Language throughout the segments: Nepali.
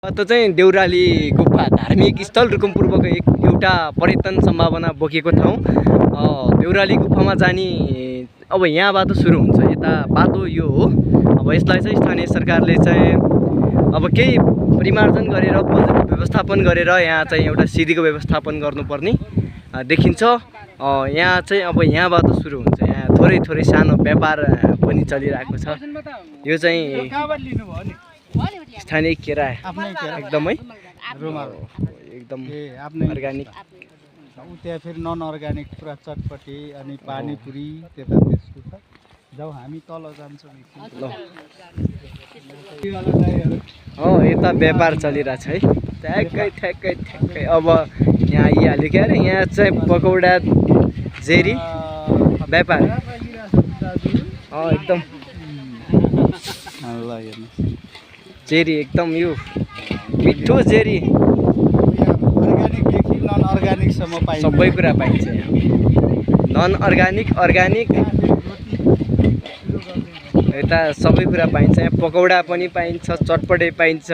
त चाहिँ देउराली गुफा धार्मिक स्थल रुकुमपूर्वको एउटा पर्यटन सम्भावना बोकेको ठाउँ। देउराली गुफामा जाने अब यहाँबाट सुरु हुन्छ। यता बाटो यो हो। अब यसलाई चाहिँ स्थानीय सरकारले चाहिँ अब केही परिमार्जन गरेर बजेट व्यवस्थापन गरेर यहाँ चाहिँ एउटा सिडीको व्यवस्थापन गर्नुपर्ने देखिन्छ। यहाँ चाहिँ अब यहाँबाट सुरु हुन्छ। यहाँ थोरै थोरै सानो व्यापार पनि चलिरहेको छ। यो चाहिँ स्थानीय केरा एकदमै एकदम अर्ग्यानिक। त्यहाँ फेरि नन अर्ग्यानिक पुरा चटपटी अनि पानीपुरी त्यता त्यसको छ। जाऊ हामी तल जान्छौँ। यता व्यापार चलिरहेछ है। ठ्याक्कै अब यहाँ आइहाल्यो क्या अरे। यहाँ चाहिँ पकौडा जेरी व्यापार एकदम जेरी एकदम यो मिठो जेरी अर्ग्यानिकदेखि नन अर्ग्यानिकसम्म पाइन्छ। सबै कुरा पाइन्छ यहाँ। नन अर्ग्यानिक अर्ग्यानिक यता सबै कुरा पाइन्छ। यहाँ पकौडा पनि पाइन्छ, चटपटे पाइन्छ।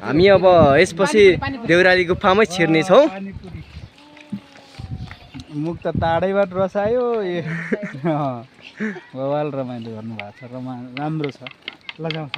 हामी अब यसपछि देउराली गुफामै छिर्नेछौँ। मुख त टाढैबाट रसायो। बवाल रमाइलो गर्नुभएको छ। राम्रो छ। ल जाउँ।